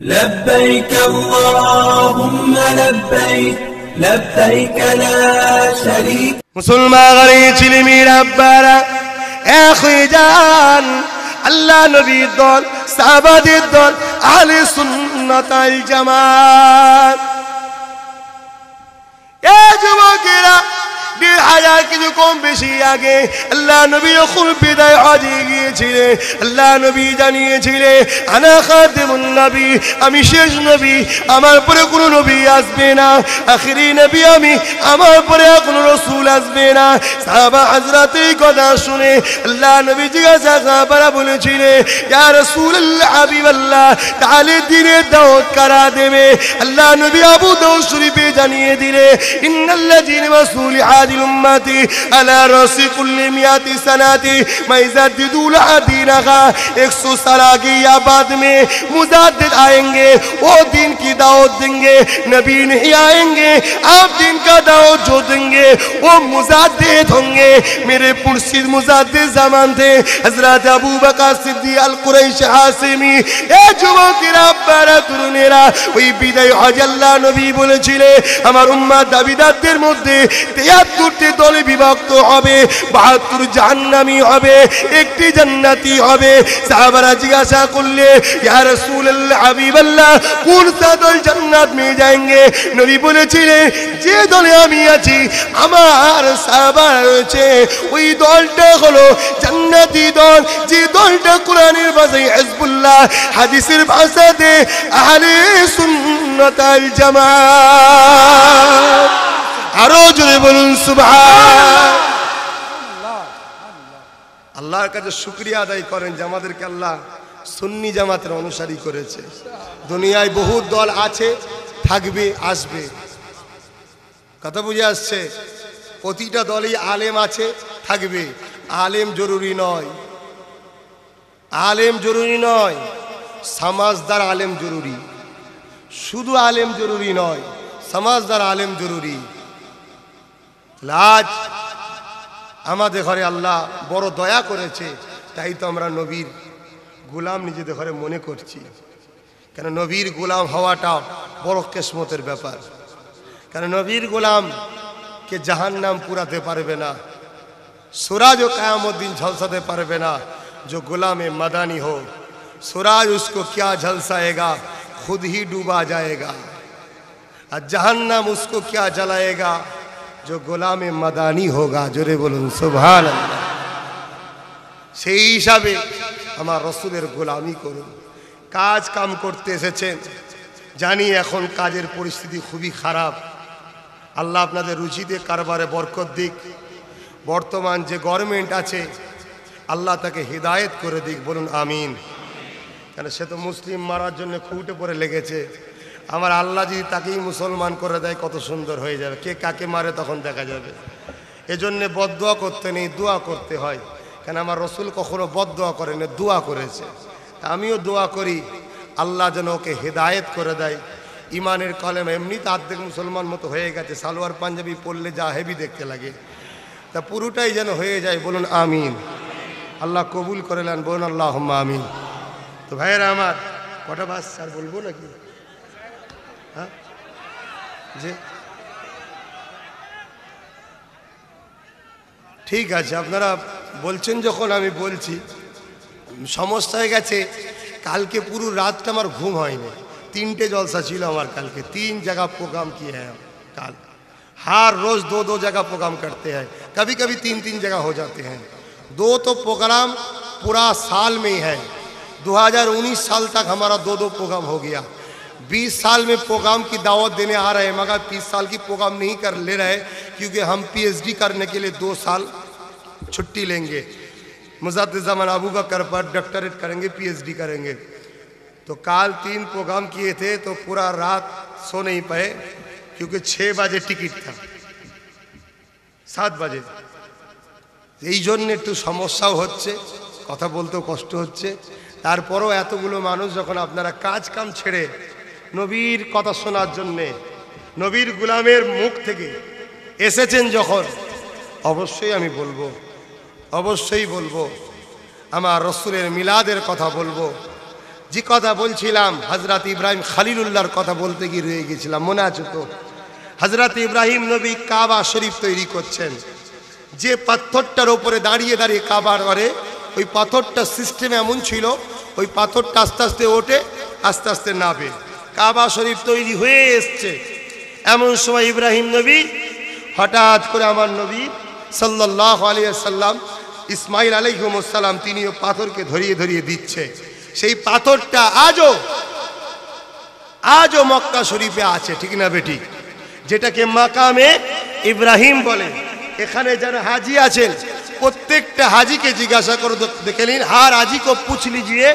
لبيك اللهم لبيك لبيك لا شريك মুসলমান ঘরে ছিলিমির আব্বারা এক হয়ে যান আল্লাহ নবীর দল সাহাবাদের দল আহলে সুন্নাত ওয়াল জামাত। এ যুবকেরা ১৫০০ কিছু কম বেশি আগে আল্লাহ নবী যখন বিদায় হজে গিয়েছিলেন, আল্লাহ নবী জানিয়েছিলেন আনা খাতিমুন নবী, আমি শেষ নবী, আমার পরে কোনো নবী আসবে না, আখিরি নবী আমি, আমার পরে কোনো রাসূল আসবে না। সাহাবা হযরত এই কথা শুনে আল্লাহ নবী জিজ্ঞাসা সাহাবারা বলেছিলেন ইয়া রাসূলুল্লাহ হাবিবাল্লাহ, তাহলে দ্বীনের দাওয়াত কারা দেবে? আল্লাহ নবী আবু দাউদ শরীফে জানিয়ে দিলেন ইন্নাল্লাযীনা মাসূলি उम्मती अला रसी कुल्ली मियाती सनाती मैज़ादिदुल दीनहा 100 साल आगे या बाद में मुजाद्दिद आएंगे, वो दिन की दावत देंगे, नबी नहीं आएंगे, आप दिन का दावत जो देंगे वो मुजाद्दिद होंगे। मेरे पुरसिद मुजाद्दिद ज़मान थे हज़रत अबू बकर सिद्दीक़ अल कुरैशी हाशिमी। ए যুবকেরা আব্বারা তরুণেরা, ওই বিদায় হজ আল্লাহ নবী বলেছিলেন আমার উম্মত দাবিদারদের মধ্যে ৭৩টি দলে বিভক্ত হবে, ৭২ জাহান্নামী হবে, একটি জান্নাতি হবে। সাহাবারা জিজ্ঞাসা করলে ইয়া রাসূলুল্লাহ হাবিবাল্লাহ কোন সা দল জান্নাত মে যাएंगे? নবী বলেছিলেন যে দলে আমি আছি আমার সাহাবারা রয়েছে ওই দলটা হলো জান্নাতি দল, যে দলটা কোরআনের ভাষায় হিজবুল্লাহ, হাদিসের ভাষাতে আহলে সুন্নাত ওয়াল জামাত। আরো জোরে বলুন সুবহান। আল্লাহর কাছে শুকরিয়া আদায় করেন যে আমাদেরকে আল্লাহ সুন্নি জামাতের অনুসারী করেছে। দুনিয়ায় বহু দল আছে, থাকবে, আসবে, কথা বুঝে আসছে? প্রতিটা দলেই আলেম আছে, থাকবে। আলেম জরুরি নয়, আলেম জরুরি নয়, সমাজদার আলেম জরুরি। শুধু আলেম জরুরি নয়, সমাজদার আলেম জরুরি। আজ আমাদের ঘরে আল্লাহ বড় দয়া করেছে, তাই তো আমরা নবীর গোলাম নিজেদের ঘরে মনে করছি। কেন নবীর গোলাম হওয়াটা বড় কিসমতের ব্যাপার। কেন নবীর গোলামকে জাহান্নাম পুরাতে পারবে না, सूरज क़यामत दिन झलसाते पारबे ना। जो गुलाम मदानी हो सूरज उसको क्या झलसाएगा, खुद ही डूबा जाएगा। और जहन्नम उसको क्या जलाएगा, जो गुलाम मदानी होगा। जोरे बोलुन सुभान अल्लाह। সেই হিসাবে আমার রাসূলের গোলামি করুন। কাজ কাম করতে এসেছেন, জানি এখন কাজের পরিস্থিতি খুবই খারাপ। আল্লাহ আপনাদের রুজিতে কারবারে বরকত দিক। বর্তমান যে গভর্নমেন্ট আছে আল্লাহ তাকে হিদায়াত করে দিক, বলুন আমিন। কেন সে তো মুসলিম মারার জন্য খুঁটে পড়ে লেগেছে। আমার আল্লাহ যদি তাকেই মুসলমান করে দেয় কত সুন্দর হয়ে যাবে। কে কাকে মারে তখন দেখা যাবে। এজন্য বদদোয়া করতে নেই, দোয়া করতে হয়। কেন আমার রসুল কখনো বদদোয়া করেন, দোয়া করেছে। আমিও দোয়া করি আল্লাহ যেন ওকে হিদায়াত করে দেয়। ইমানের কলেমা এমনিতে অর্ধেক মুসলমান মতো হয়ে গেছে, সালোয়ার পাঞ্জাবি পরলে যা হেভি দেখতে লাগে, তা পুরোটাই যেন হয়ে যায়, বলুন আমিন। আল্লাহ কবুল করে নেন, বলুন আল্লাহুম্মা আমিন। তো ভাইয়েরা আমার, কটা বাস স্যার বলবো নাকি? হ্যাঁ জি ঠিক আছে, আপনারা বলছেন যখন আমি বলছি। সমস্যা হয়ে গেছে, কালকে পুরো রাতটা আমার ঘুম হয়নি। 3টে জলসা ছিল আমার কালকে, 3 जगह प्रोग्राम किए हैं काल। हर रोज़ 2-2 जगह प्रोग्राम करते हैं, कभी कभी 3-3 जगह हो जाते हैं। 2 तो प्रोग्राम पूरा साल में ही है। 2019 साल तक हमारा 2-2 प्रोग्राम हो गया। 20 साल में प्रोग्राम की दावत देने आ रहे हैं, मगर 20 साल की प्रोग्राम नहीं कर ले रहे, क्योंकि हम PhD करने के लिए 2 साल छुट्टी लेंगे। मुजाद्दिद ज़मान अबू बकर पर डॉक्टरेट करेंगे, PhD करेंगे। तो काल 3 प्रोग्राम किए थे, तो पूरा रात सो नहीं पाए, क्योंकि 6 बजे टिकट था, 7 बजे। এই জন্য একটু সমস্যাও হচ্ছে, কথা বলতেও কষ্ট হচ্ছে। তারপরও এতগুলো মানুষ যখন আপনারা কাজ কাম ছেড়ে নবীর কথা শোনার জন্যে, নবীর গোলামের মুখ থেকে এসেছেন যখন, অবশ্যই আমি বলবো, অবশ্যই বলবো, আমার রসুলের মিলাদের কথা বলবো। যে কথা বলছিলাম হযরত ইব্রাহিম খলিলুল্লাহর কথা বলতে গিয়ে রয়ে গেছিলাম, মনে আছে তো? হযরত ইব্রাহিম নবী কাবা শরীফ তৈরি করছেন। যে পাথরটার উপরে দাঁড়িয়ে দাঁড়িয়ে কাবা করে, ওই পাথরটা সিস্টেম এমন ছিল, ওই পাথরটা আস্তে আস্তে ওঠে, আস্তে আস্তে নাবে। কাবা শরীফ তৈরি হয়ে এসছে, এমন সময় ইব্রাহিম নবী হঠাৎ করে আমার নবী সাল্লাল্লাহু আলাইহি ওয়াসাল্লাম ইসমাইল আলাইহিস সালাম তিনিও পাথরকে ধরিয়ে ধরিয়ে দিচ্ছে। সেই পাথরটা আজও মক্কা শরীফে আছে, ঠিক না বেটি? যেটাকে মাকামে ইব্রাহিম বলে। এখানে যারা हाजी আছেন প্রত্যেকটা हाजी के जिज्ञासा करो, देख लीजिए हर हाजी को पूछ लीजिए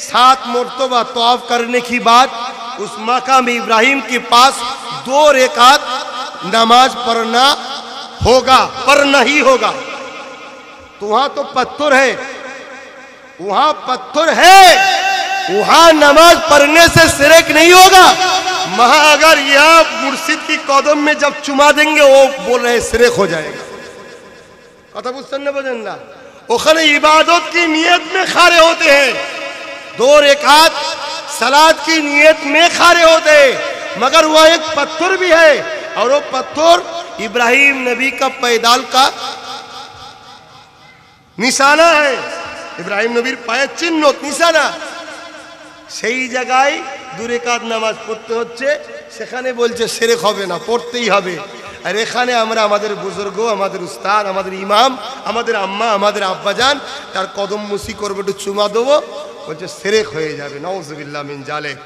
7 मरतबा तवाफ करने की बाद उस मकाम इब्राहिम के पास 2 रकात नमाज पढ़ना होगा, पढ़ना ही होगा। तो वहां तो पत्थर है, वहां पत्थर है, वहां नमाज पढ़ने से शिरक नहीं होगा। वहां अगर यह मुर्शिद की कदम में जब चुमा देंगे वो बोल रहे शिरक हो जाएगा। कथा बुझते ना बोझेन ना? ओखाने इबादत की नियत में खड़े होते हैं, 2 रकात सलात की नियत में खड़े होते हैं, मगर वह एक पत्थर भी है और वो पत्थर इब्राहिम नबी का पैदाल का निशाना है, इब्राहिम नबीर पाয়ের চিহ্ন নিশানা। সেই জায়গায় 2 রাকাত নামাজ পড়তে হচ্ছে, সেখানে বলছে শিরক হবে না, পড়তেই হবে। আর এখানে আমরা আমাদের বুজুর্গ, আমাদের উস্তাদ, আমাদের ইমাম, আমাদের আম্মা, আমাদের আব্বাজান তার কদম মুসি করবে, একটু চুমা দেবো, বলছে শিরক হয়ে যাবে। নাউযুবিল্লাহ মিন জালিক।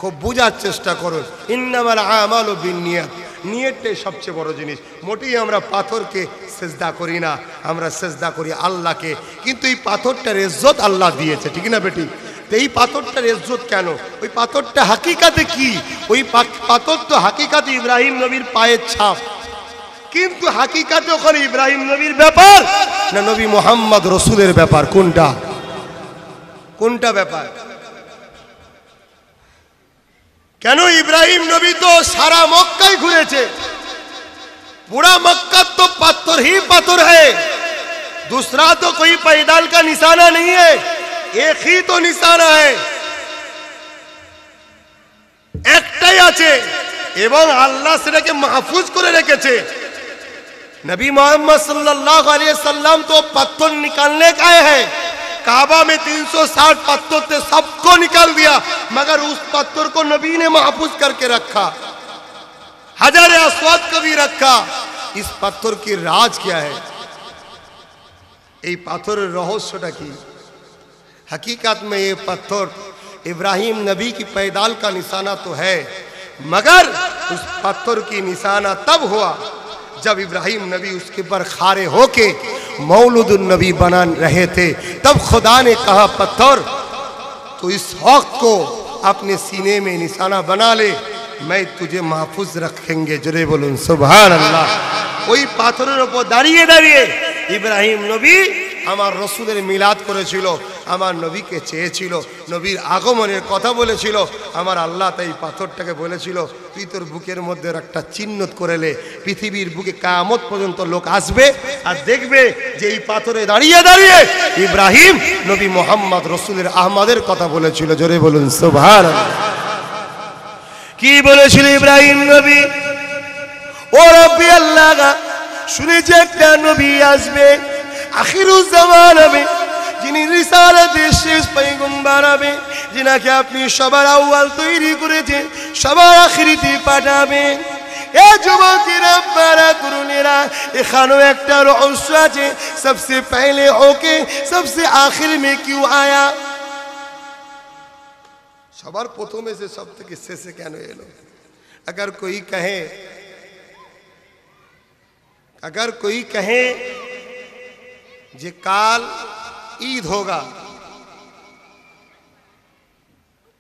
খুব বোঝার চেষ্টা করুন, ইন্নামাল আমালু বিন্নিয়াত, নিয়তটাই সবচেয়ে বড় জিনিস। মোটেই আমরা পাথরকে সেজদা করি না, আমরা সেজদা করি আল্লাহকে। কিন্তু এই পাথরটার ইজ্জত আল্লাহ দিয়েছে, ঠিক না বেটি? তো এই পাথরটার ইজ্জত কেন? ওই পাথরটা হাকিকাতে কি? ওই পাথর তো হাকিকাতে ইব্রাহিম নবীর পায়ের ছাপ, কিন্তু হাকিকাতে ওখানে ইব্রাহিম নবীর ব্যাপার না নবী মুহাম্মদ রাসূলের ব্যাপার? কোনটা ব্যাপার? কেন ইব্রাহিম নবী তো সারা মক্কায় ঘুরেছে, पूरा मक्का तो पत्थर ही पत्थर है, दूसरा तो कोई पैदाल का निशाना नहीं है, एक ही तो निशाना है, एकटाई आछे এবং আল্লাহ সেটাকে মাহফুজ করে রেখেছে। नबी मोहम्मद सल्लल्लाहु अलैहि वसल्लम तो पत्थर निकालने का है, काबा में 360 पत्थर थे, सबको निकाल दिया, मगर उस पत्थर को नबी ने महफूज करके रखा, हजारे अस्वद को भी रखा। इस पत्थर की राज क्या है? ये पत्थर रहस्यटा की? हकीकत में ये पत्थर इब्राहिम नबी की पैदाल का निशाना तो है, मगर उस पत्थर की निशाना तब हुआ जब इब्राहिम नबी उसके पर खारे होके मौलूदुन नबी बना रहे थे। तब खुदा ने कहा पत्थर तो इस हक को अपने सीने में निशाना बना ले, मैं तुझे महफूज रखेंगे। जरे बोलूं सुभान अल्लाह। ওই পাথরের উপর দাঁড়িয়ে দাঁড়িয়ে ইব্রাহিম নবী আমার রসুলের মিলাদ করেছিল, আমার নবীকে চেয়েছিল, নবীর আগমনের কথা বলেছিল। আমার আল্লাহ তাই পাথরটাকে বলেছিল তুই তোর বুকের মধ্যে একটা চিহ্ন করে লে, পৃথিবীর বুকে কিয়ামত পর্যন্ত লোক আসবে আর দেখবে যে এই পাথরে দাঁড়িয়ে দাঁড়িয়ে ইব্রাহিম নবী মুহাম্মদ রসুলের আহমদের কথা বলেছিল। জোরে বলুন সুবহানাল্লাহ। কি বলেছিল ইব্রাহিম নবী? ও রব্বি আল্লাহ, শুনেছি একটা নবী আসবে, আখিরুজ জামান হবে, যিনি রিসালাতের শেষ পয়গম্বর হবে, যিনাকে আপনি সবার আউয়াল তৈরি করেছেন, সবার আখিরিতে পাঠাবেন। এ যুবকেরা, বারা তরুণেরা, এখানেও একটা রহস্য আছে। সবসে পহলে ওকে সবসে আখির মে কিউ আয়া? সবার প্রথমে সে সব থেকে শেষে কেন এলো? अगर कोई कहे जे काल ईद होगा,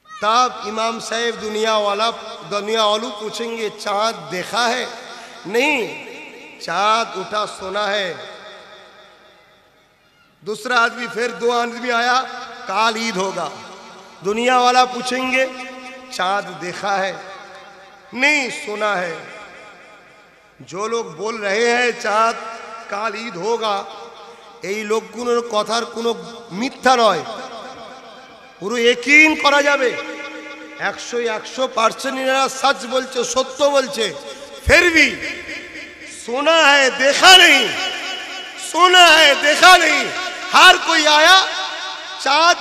तब इमाम साहब दुनिया वालू पूछेंगे चांद देखा है? नहीं, चांद उठा सोना है। दूसरा आदमी, फिर 2 आदमी आया, काल ईद होगा। दुनिया वाला पूछेंगे चांद देखा है? नहीं, सोना है। जो लोग बोल रहे हैं चाँद काल ईद होगा, এই লোকগুলোর কথার কোনো মিথ্যা নয়, পুরো यकीन করা যাবে 100% सच बोलছে सत्य बोलছে फिर भी सुना है देखा नहीं सुना है देखा नहीं हर कोई आया चाँद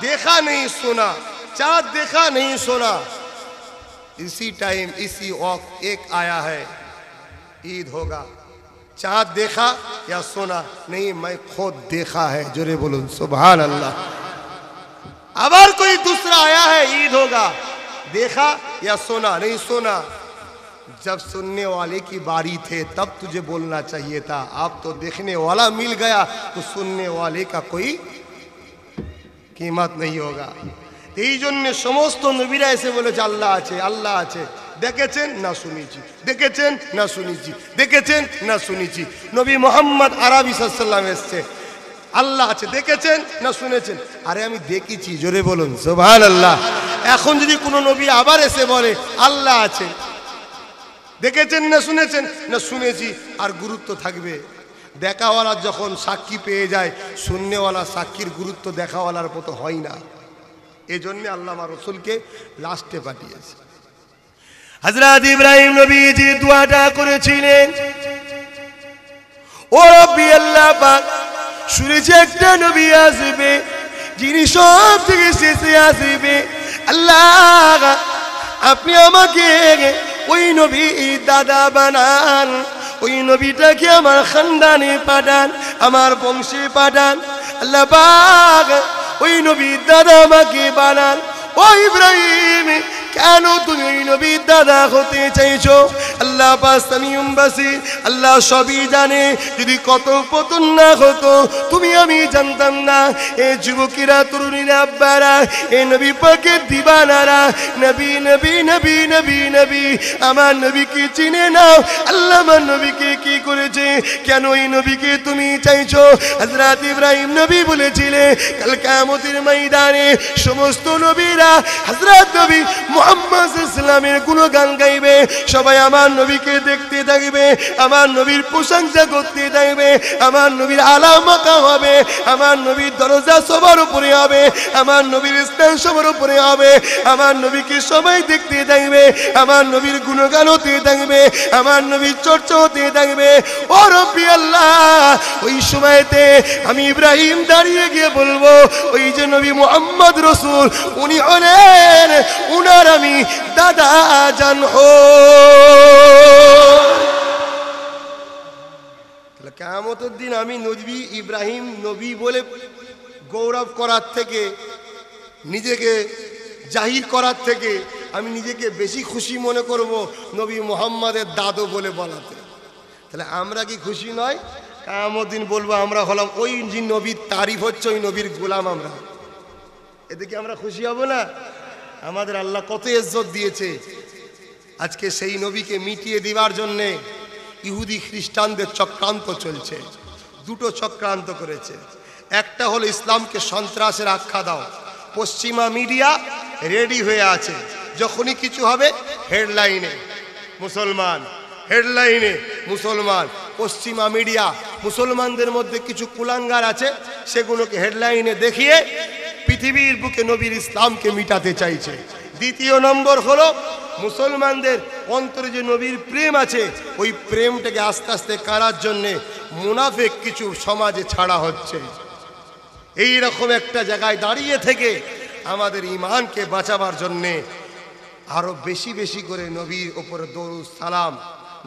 देखा नहीं सुना चाँद देखा नहीं सुना इसी टाइम इसी वक्त एक आया है ईद होगा चाँद देखा या सुना नहीं मैं खुद देखा है जोरे बोलूं सुभान अल्लाह अबर कोई दूसरा आया है ईद होगा देखा या सुना नहीं सुना जब सुनने वाले की बारी थे तब तुझे बोलना चाहिए था अब तो देखने वाला मिल गया तो सुनने वाले का कोई कीमत नहीं होगा এই জন্য সমস্ত নবীরা এসে বলেছে আল্লাহ আছে আল্লাহ আছে দেখেছেন না শুনেছি দেখেছেন না শুনেছি দেখেছেন না শুনেছি নবী মুহাম্মদ আরবি সাল্লাল্লাহু এসেছে আল্লাহ আছে দেখেছেন না শুনেছেন আরে আমি দেখেছি জোরে বলুন সুবহানাল্লাহ এখন যদি কোনো নবী আবার এসে বলে আল্লাহ আছে দেখেছেন না শুনেছি আর গুরুত্ব থাকবে দেখাওয়ালা যখন সাক্ষী পেয়ে যায় শুননেওয়ালা সাক্ষীর গুরুত্ব দেখাওয়ালার মতো হয় না এজন্য আল্লাহ আমার রাসূলকে লাস্টে পাঠিয়েছে হযরত ইব্রাহিম নবীজি দোয়াটা করেছিলেন ও রব্বি আল্লাহ পাক শুনেছি একটা নবী আসবে যিনি সব থেকে শেষে আসবে আল্লাহ আপনি আমাকে ওই নবী দাদা বানান ওই নবীটাকে আমার খানদানে পাঠান আমার বংশে পাঠান আল্লাহ পাক ওই নবী দাদা আমাকে বানান ও ইব্রাহিম কেন তুমি ওই নবীর দাদা হতে চাইছো আল্লাহ পাক সামিউম বাসির আল্লাহ সবই জানে যদি কত পতন না হতো তুমি আমি জানতাম না এই যুবকেরা তরুণীরা আব্বারা এই নবী পাকের দিবানারা নবী নবী নবী নবী নবী আমার নবীকে চিনে নাও আল্লাহ আমার নবীকে কি করেছে কেন এই নবীকে তুমি চাইছো হযরত ইব্রাহিম নবী বলেছিলেন কাল কিয়ামতের ময়দানে সমস্ত নবীরা হযরত নবী মুহাম্মদ সাল্লামের গুণগান গাইবে সবাই আমার নবীকে দেখতে থাকবে আমার নবীর প্রশংসা করতে থাকবে আমার নবীর আলামত হবে আমার নবীর দরজা সবার উপরে হবে আমার নবীর স্থান সবার উপরে হবে আমার নবীকে সবাই দেখতে থাকবে আমার নবীর গুণগান হতে থাকবে আমার নবীর চর্চা হতে থাকবে ও রব্বি আল্লাহ ওই সময়তে আমি ইব্রাহিম দাঁড়িয়ে গিয়ে বলবো ওই যে নবী মুহাম্মদ রাসূল উনি হলেন উনার আমি দাদা জান হো কিয়ামতের দিন আমি নবী ইব্রাহিম নবী বলে গৌরব করার থেকে নিজেকে জাহির করার থেকে আমি নিজেকে বেশি খুশি মনে করব নবী মুহাম্মাদের দাদু বলে বলাতে তাহলে আমরা কি খুশি নয় কিয়ামতের দিন বলবো আমরা হলাম ওই যে নবীর তারিফ হচ্ছে ওই নবীর গোলাম আমরা এতে কি আমরা খুশি হব না আমাদের আল্লাহ কত ইজ্জত দিয়েছে আজকে সেই নবীকে মিটিয়ে দেওয়ার জন্য ইহুদি খ্রিস্টানদের চক্রান্ত চলছে দুটো চক্রান্ত করেছে একটা হলো ইসলামকে সন্ত্রাসের আখ্যা দাও পশ্চিমা মিডিয়া রেডি হয়ে আছে যখনই কিছু হবে হেডলাইনে মুসলমান হেডলাইনে মুসলমান পশ্চিমা মিডিয়া মুসলমানদের মধ্যে কিছু কুলাঙ্গার আছে সেগুলোকে হেডলাইনে দেখিয়ে পৃথিবীর বুকে নবীর ইসলামকে মিটাতে চাইছে দ্বিতীয় নম্বর হলো মুসলমানদের অন্তরে যে নবীর প্রেম আছে ওই প্রেমটাকে আস্তে আস্তে কারার জন্য মুনাফিক কিছু সমাজে ছাড়া হচ্ছে এই রকম একটা জায়গায় দাঁড়িয়ে থেকে আমাদের ঈমানকে বাঁচাবার জন্য আরো বেশি বেশি করে নবীর উপরে দরুদ সালাম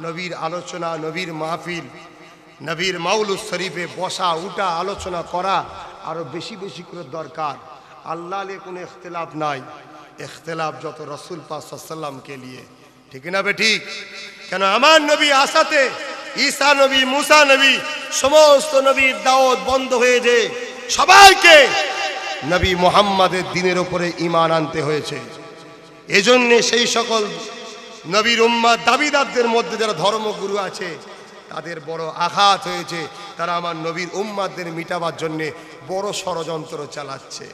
নবীর আলোচনা নবীর মাহফিল নবীর মাউলুদ শরীফে বসা উঠা আলোচনা করা আরো বেশি বেশি করে দরকার আল্লাহ লে কোনো ইখতিলাফ নাই ইখতিলাফ যত রাসূল পাক সাল্লাল্লাহু আলাইহি ওয়াসাল্লাম কে लिए ঠিক না বে ঠিক কেন আমার নবী আসাতে ঈসা নবী মুসা নবী সমস্ত নবীর দাওয়াত বন্ধ হয়ে যায় সবাইকে নবী মুহাম্মাদের দ্বীনের উপরে ঈমান আনতে হয়েছে এজন্য সেই সকল নবীর উম্মত দাবিদারদের মধ্যে যারা ধর্মগুরু আছে তাদের বড় আঘাত হয়েছে তারা আমার নবীর উম্মতদের মিটাবার জন্য বড় ষড়যন্ত্র চালাচ্ছে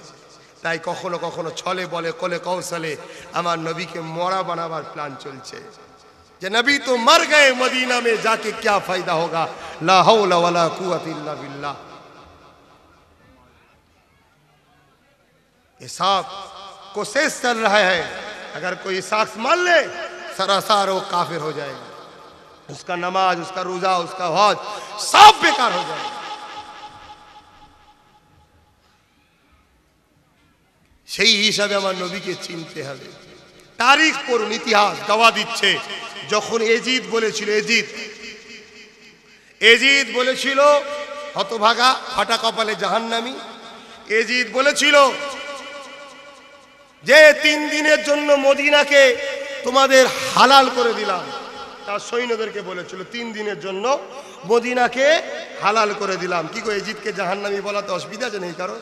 তাই কখনো কখনো ছলে বলে কোলে কৌশলে আমার নবীকে মরা বানাবার প্ল্যান চলছে যে নবী তো মর গয়ে মদিনা में जाके क्या फायदा होगा ला हौला वला कुव्वता इल्ला बिल्लाह ये सांप कोशिश चल रहा है, अगर कोई शख्स मान ले सरासर वो काफिर हो जाएगा, उसका नमाज, उसका रोजा, उसका हज सब बेकार हो जाएगा। সেই হিসাবে আমার নবীকে চিনতে হবে। তারিখ পড়ুন, ইতিহাস দাওয়া দিচ্ছে। যখন এজিদ বলেছিল, এজিদ বলেছিল হতভাগা ফাটা কপালে জাহান্নামী, এজিদ বলেছিল যে 3 দিনের জন্য মদিনাকে তোমাদের হালাল করে দিলাম। তার সৈন্যদেরকে বলেছিল 3 দিনের জন্য মদিনাকে হালাল করে দিলাম। কি গো, এজিদকে জাহান্নামী বলাতে অসুবিধা আছে নেই কারণ?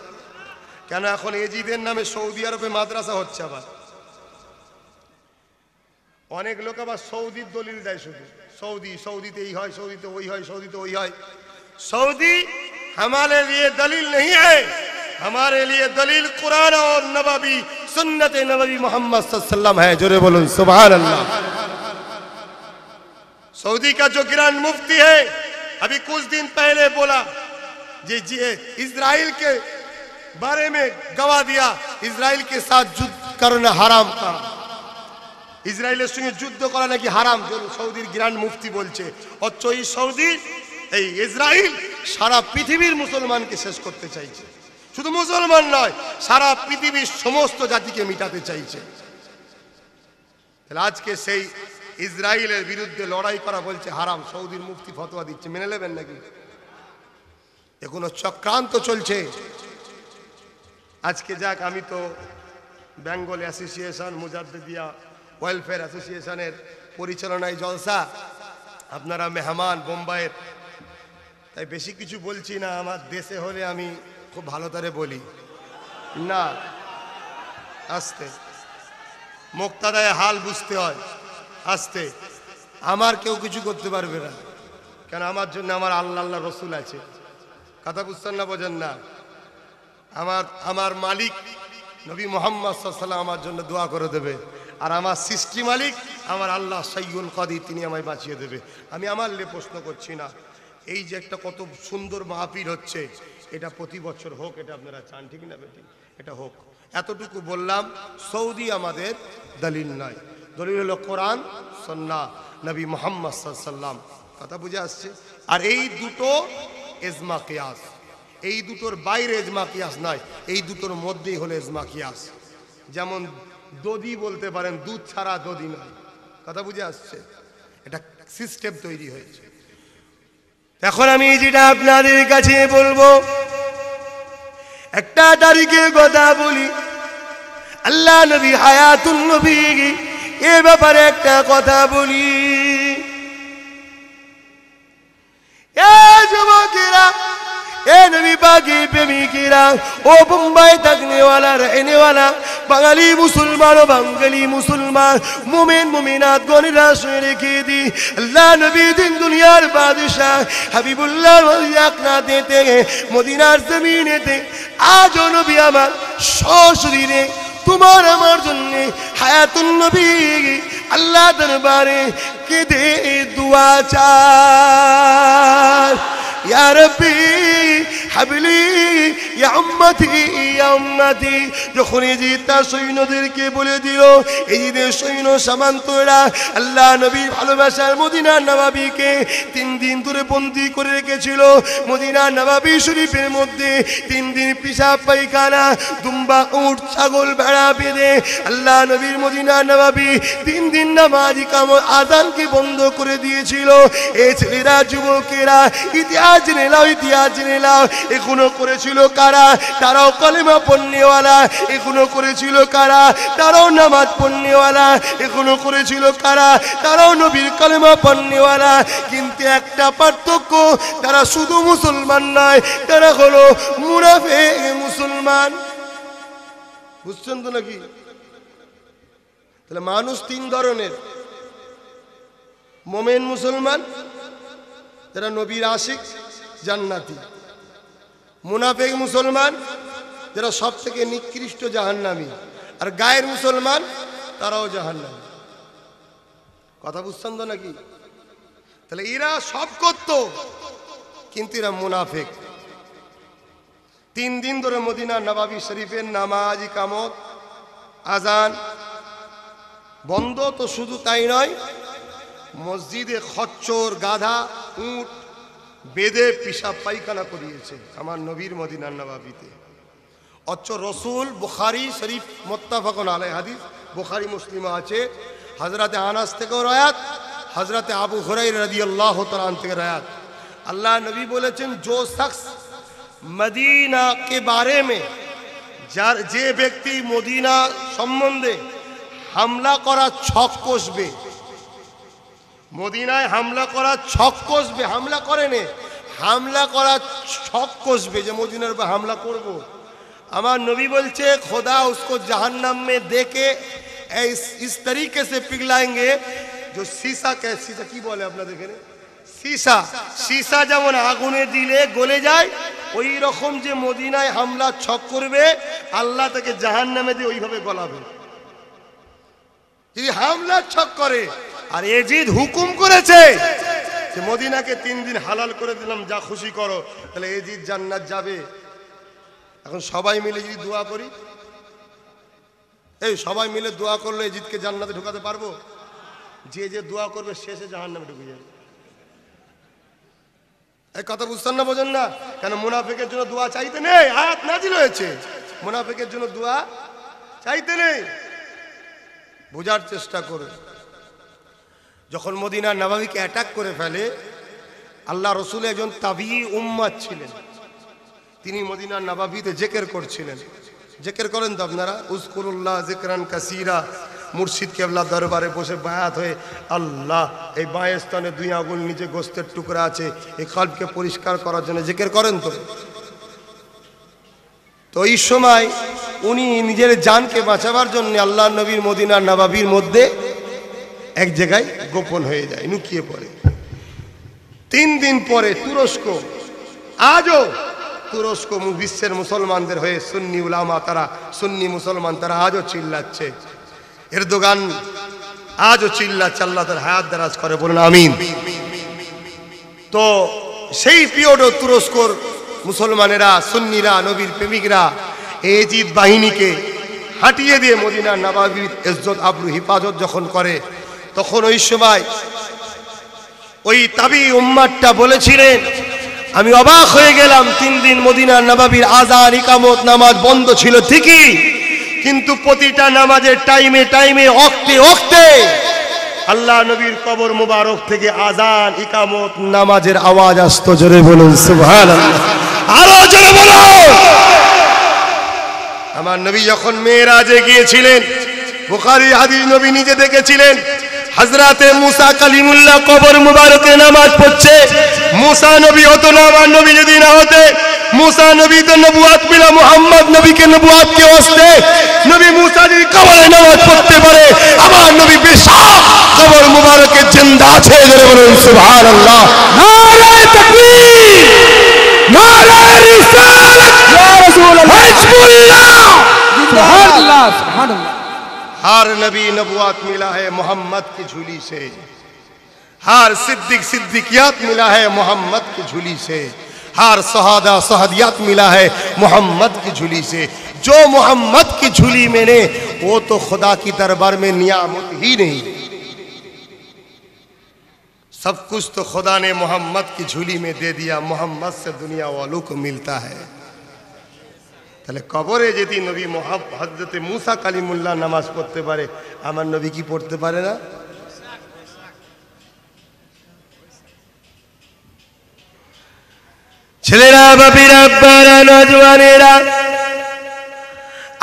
কেন এখন এজিদের নামে সৌদি আরবে মাদ্রাসা হচ্ছে। আবার অনেক লোক আবার সৌদির দলিল দেয়, শুধু সৌদিতে এই হয়, সৌদিতে ওই হয়, সৌদিতে ওই হয়। सऊदी हमारे लिए दलील नहीं है, हमारे लिए दलील कुरान और नबवी सुन्नत नबवी मोहम्मद सल्लल्लाहु अलैहि वसल्लम है। जोरे बोलूं सुभान अल्लाह। सऊदी का जो ग्रैंड मुफ्ती है अभी कुछ दिन पहले बोला जी इजराइल के बारे में गवाह दिया, इजराइल के साथ युद्ध करना हराम था, ইসরায়েলের সঙ্গে যুদ্ধ করা নাকি হারাম। সৌদির গ্র্যান্ড মুফতি বলছে। অথচ এই সৌদি, এই ইসরায়েল সারা পৃথিবীর মুসলমানকে শেষ করতে চাইছে। শুধু মুসলমান নয়, সারা পৃথিবীর সমস্ত জাতিকে মিটাতে চাইছে। তাহলে আজকে সেই ইসরায়েলের বিরুদ্ধে লড়াই করা বলছে হারাম, সৌদির মুফতি ফতোয়া দিচ্ছে, মেনে নেবেন নাকি? এখনো চক্রান্ত চলছে। আজকে যাক, আমি তো বেঙ্গল অ্যাসোসিয়েশন মুজাদ্দিদিয়া ওয়েলফেয়ার অ্যাসোসিয়েশনের পরিচালনায় জলসা, আপনারা মেহমান বোম্বাইয়ের, তাই বেশি কিছু বলছি না। আমার দেশে হলে আমি খুব ভালো করে বলি না, আস্তে মুক্তাদায় হাল বুঝতে হয়, আস্তে। আমার কেউ কিছু করতে পারবে না, কেন আমার জন্য আমার আল্লাহ রসুল আছে। কথা বুঝছেন না, বোঝেন না? আমার মালিক নবী মোহাম্মদ সাল্লাল্লাহু আলাইহি ওয়াসাল্লাম আমার জন্য দোয়া করে দেবে, আর আমার সৃষ্টি মালিক আমার আল্লাহ সাইয়ুল কাদির, তিনি আমায় বাঁচিয়ে দেবে। আমি আমার লে প্রশ্ন করছি না। এই যে একটা কত সুন্দর মাহফিল হচ্ছে, এটা প্রতি বছর হোক, এটা আপনারা চান, ঠিক না বেটি? এটা হোক। এতটুকু বললাম, সৌদি আমাদের দলিল নয়, দলিল হলো কোরআন সুন্নাহ নবী মুহাম্মদ সাল্লাল্লাহু আলাইহি ওয়াসাল্লাম। কথা বুঝে আসছে? আর এই দুটো ইজমা কিয়াস, এই দুটোর বাইরে ইজমা কিয়াস নয়, এই দুটোর মধ্যেই হলো ইজমা কিয়াস। যেমন দধি বলতে পারেন, দুধ ছাড়া দধি নয়। কথা বুঝে আসছে? এটা সিস্টেম তৈরি হয়েছে। এখন আমি যেটা আপনাদের কাছে বলবো, একটা তারিখের কথা বলি। আল্লাহ নবী হায়াতুন নবী, এ ব্যাপারে একটা কথা বলি। এ যুবকেরা, এ নবী পাকি প্রেমিকেরা, ও বোম্বাই থাকনেওয়ালা रहनेवाला বাঙালি মুসলমান ও বাঙালি মুসলমান মুমিন মুমিনাত গণেরা শুনে রেখে দি, আল্লাহ নবী দিন দুনিয়ার বাদশাহ হাবিবুল্লাহ আকনা দেতে মদিনার জমিনেতে আজ নবী আমার সশরীরে তোমার আমার জন্য হায়াতুন নবী আল্লাহ দরবারে কেঁদে দোয়া চায়, ইয়া রব্বি হাবলি ইয়া উম্মতি ইয়া উম্মতি। যখন এজিদ তার সৈন্যদেরকে বলে দিল, এজিদের সৈন্য সামান্তরা আল্লাহ নবীর ভালোবাসার মদিনা নবাবীকে 3 দিন ধরে বন্দী করে রেখেছিল। মদিনা নবাবী শরীফের মধ্যে 3 দিন পিশাব পায়খানা, দুম্বা উট ছাগল ভেড়া বেঁধে আল্লাহ নবীর মদিনা নবাবী 3 দিন নামাজ ইকামত আযানকে বন্ধ করে দিয়েছিল। এই ছেলেরা যুবকেরা ইতিহাস জেনে নাও, ইতিহাস জেনে নাও। এখনো করেছিল কারা? তারাও কলেমা পড়নেওয়ালা। এখনো করেছিল কারা? তারাও নামাজ পড়নেওয়ালা। এখনো করেছিল কারা? তারাও নবীর কলেমা পড়নেওয়ালা। কিন্তু একটা পার্থক্য, তারা শুধু মুসলমান নয়, তারা হলো মুনাফিক মুসলমান। বুঝছেন তো নাকি? তাহলে মানুষ 3 ধরনের, মুমিন মুসলমান যারা নবীর আশিক জান্নাতি, মুনাফিক মুসলমান যারা সব থেকে নিকৃষ্ট জাহান্নামী, আর গায়ের মুসলমান তারাও জাহান্নামী। কথা বুঝছেন তো নাকি? তাহলে এরা সব করত, কিন্তু এরা মুনাফিক। 3 দিন ধরে মদিনা নববী শরীফের নামাজ ইকামত আজান বন্ধ। তো শুধু তাই নয়, মসজিদে খচ্চর গাধা উট বেঁধে পেশাব পায়খানা করিয়েছে আমার নবীর মদিনা নববীতে। অথচ রসুল বুখারী শরীফ মুত্তাফাকুন আলাইহি হাদিস, বুখারী মুসলিমে আছে, হযরত আনাস থেকে রয়াত, হযরত আবু হুরায়রা রাদিয়াল্লাহু তাআলা আন থেকে রয়াত। अल्लाह नबी बोलेছেন, जो शख्स मदीना के बारे में যে ব্যক্তি মদিনা সম্বন্ধে হামলা করা ছক কষবে, মদিনায় হামলা করা ছক কষবে, হামলা করে নে, হামলা করা ছক কষবে যে মদিনার উপর হামলা করব, আমার নবী বলছে खुदा उसको जहन्नम में देके इस तरीके से पिघलाएंगे जो शीशा के शीशा की बोले আপনাদের এখানে शीशा शीशा যেমন আগুনে দিলে গলে যায়, ওই রকম যে মদিনায় হামলা ছক করবে আল্লাহ তাকে জাহান্নামে দিয়ে ওইভাবে গলাবে। যদি হামলা ছক করে, আর এজিদ হুকুম করেছে যে মদিনাকে 3 দিন হালাল করে দিলাম, যা খুশি করো, তাহলে এজিদ জান্নাত যাবে। এখন সবাই মিলে যদি দোয়া করি, এই সবাই মিলে দোয়া করলে এজিদকে জান্নাতে ঢোকাতে পারবো? যে যে দোয়া করবে শেষে জাহান্নামে ঢুকে যাবে। এই কথা বুঝছেন না, বোঝেন না? কেন মুনাফিকের জন্য দোয়া চাইতে নেই, আয়াত নাজিল হয়েছে মুনাফিকের জন্য দোয়া চাইতে নেই। বোঝার চেষ্টা করে। যখন মদিনা নববীকে অ্যাটাক করে ফেলে, আল্লাহ রসুল একজন তাবিঈ উম্মত ছিলেন, তিনি মদিনা নববীতে জিকির করছিলেন। জিকির করেন তো আপনারা, উযকুরুল্লাহ যিকরান কাসীরা। মুর্শিদ কেবলা দরবারে বসে বায়াত হয়ে, আল্লাহ এই বাঁ স্থানে 2 আঙ্গুল নিচে গোস্তের টুকরা আছে, এই কলবকে পরিষ্কার করার জন্য জিকির করেন তো। তো এই সময় উনি নিজের জানকে বাঁচাবার জন্য আল্লাহ নবীর মদিনা নববীর মধ্যে এক জায়গায় গোপন হয়ে যায়, লুকিয়ে পড়ে। 3 দিন পরে তুরস্ক, আজও তুরস্ক বিশ্বের মুসলমানদের হয়ে সুন্নি উলামা, তারা সুন্নি মুসলমান, তারা আজও চিল্লাচ্ছে। এরদোগান আজও চিল্লাচ্ছে, আল্লাহ তার হায়াত দারাজ করে, বলুন আমিন। তো সেই পিরিয়ডও তুরস্কর মুসলমানেরা, সুন্নিরা, নবীর প্রেমিকরা এজিদ বাহিনীকে হাঁটিয়ে দিয়ে মদিনা নববীর ইজ্জত আবরু হিফাজত যখন করে, তখন ওই সময় ওই তাবি উম্মাতটা বলেছিলেন, আমি অবাক হয়ে গেলাম, 3 দিন মদিনা নববীর আজান ইকামত নামাজ বন্ধ ছিল ঠিকই, কিন্তু প্রতিটা নামাজের টাইমে টাইমে ওক্তে ওক্তে আল্লাহ নবীর কবর মুবারক থেকে আজান ইকামত নামাজের আওয়াজ আসতো। জোরে বলুন সুবহানাল্লাহ, আরো জোরে বলুন। আমার নবী যখন মেরাজে গিয়েছিলেন, বুখারী হাদিস, নবী নিজে দেখেছিলেন হযরতে মুসা কালিমুল্লাহ কবর মুবারকে নামাজ পড়ছে। মুসা নবী হতো না, আমার নবী যদি না হতে, মুসা নবী তো নবুয়াত মিলা মুহাম্মদ নবীকে নবুয়াত কে ওয়াস্তে, নবী মুসা যদি কবরে নামাজ পড়তে পারে, আমার নবী বেশক কবর মুবারকে জিন্দা আছে। জোরে বলুন সুবহানাল্লাহ, নারে তাকবীর, নারে রিসালাত, ইয়া রাসূলুল্লাহ, হিজবুল্লাহ, সুবহানাল্লাহ সুবহানাল্লাহ। हर नबी नबुआत मिला है मोहम्मद की झूली से, हर सिद्दीक सिद्दीकियात मिला है मोहम्मद की झूली से, हर शहादा शहादियात मिला है मोहम्मद की झूली से। जो मोहम्मद की झूली में ने, वो तो खुदा की दरबार में नियामत ही नहीं, सब कुछ तो खुदा ने मोहम्मद की झूली में दे दिया, मोहम्मद से दुनिया वालों को मिलता है। তাহলে কবরে যদি নবী হযরতে মুসা কালিমুল্লাহ নামাজ পড়তে পারে, আমার নবী কি পড়তে পারে না? ছেলেরা, বাপিরা, আব্বারা, নওজওয়ানেরা,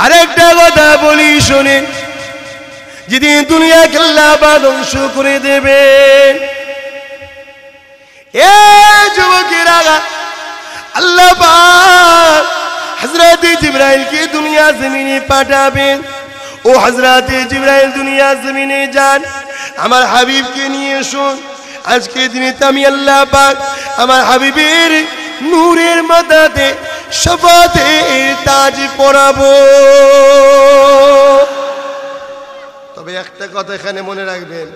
আরেকটা কথা বলি শুনেন, যেদিন দুনিয়াকে আল্লাহ ধ্বংস করে দেবে, এ যুবকেরা, আল্লাহ পাক हजरत जिब्राइल के दुनिया जमीने पाठाबेन। ओ हजरत जिब्राइल दुनिया जमीने जान, আমার হাবিবকে নিয়ে শুন। আজকে দিনে আমি আল্লাহ পাক আমার হাবিবের নূরের মাথাতে শাফাতের তাজ পরাবো। তবে একটা কথা এখানে মনে রাখবেন,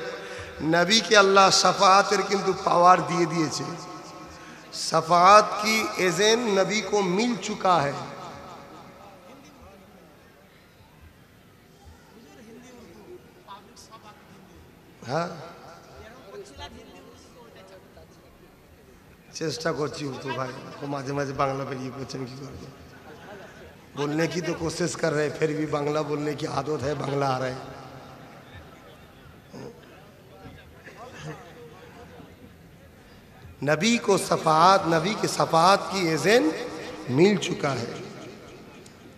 নবীকে আল্লাহ শাফাতের কিন্তু পাওয়ার দিয়ে দিয়েছে। शफाअत की एजेन नबी को मिल चुका है। हाँ, চেষ্টা করছি তো ভাই, वो মাঝে মাঝে বাংলা বেরিয়ে পড়ছেন, কি করবে। बोलने की तो कोशिश कर रहे, फिर भी बांग्ला बोलने की आदत है, बांग्ला आ रहा है। नबी को शफाअत, नबी की शफाअत की एजेन मिल चुका है।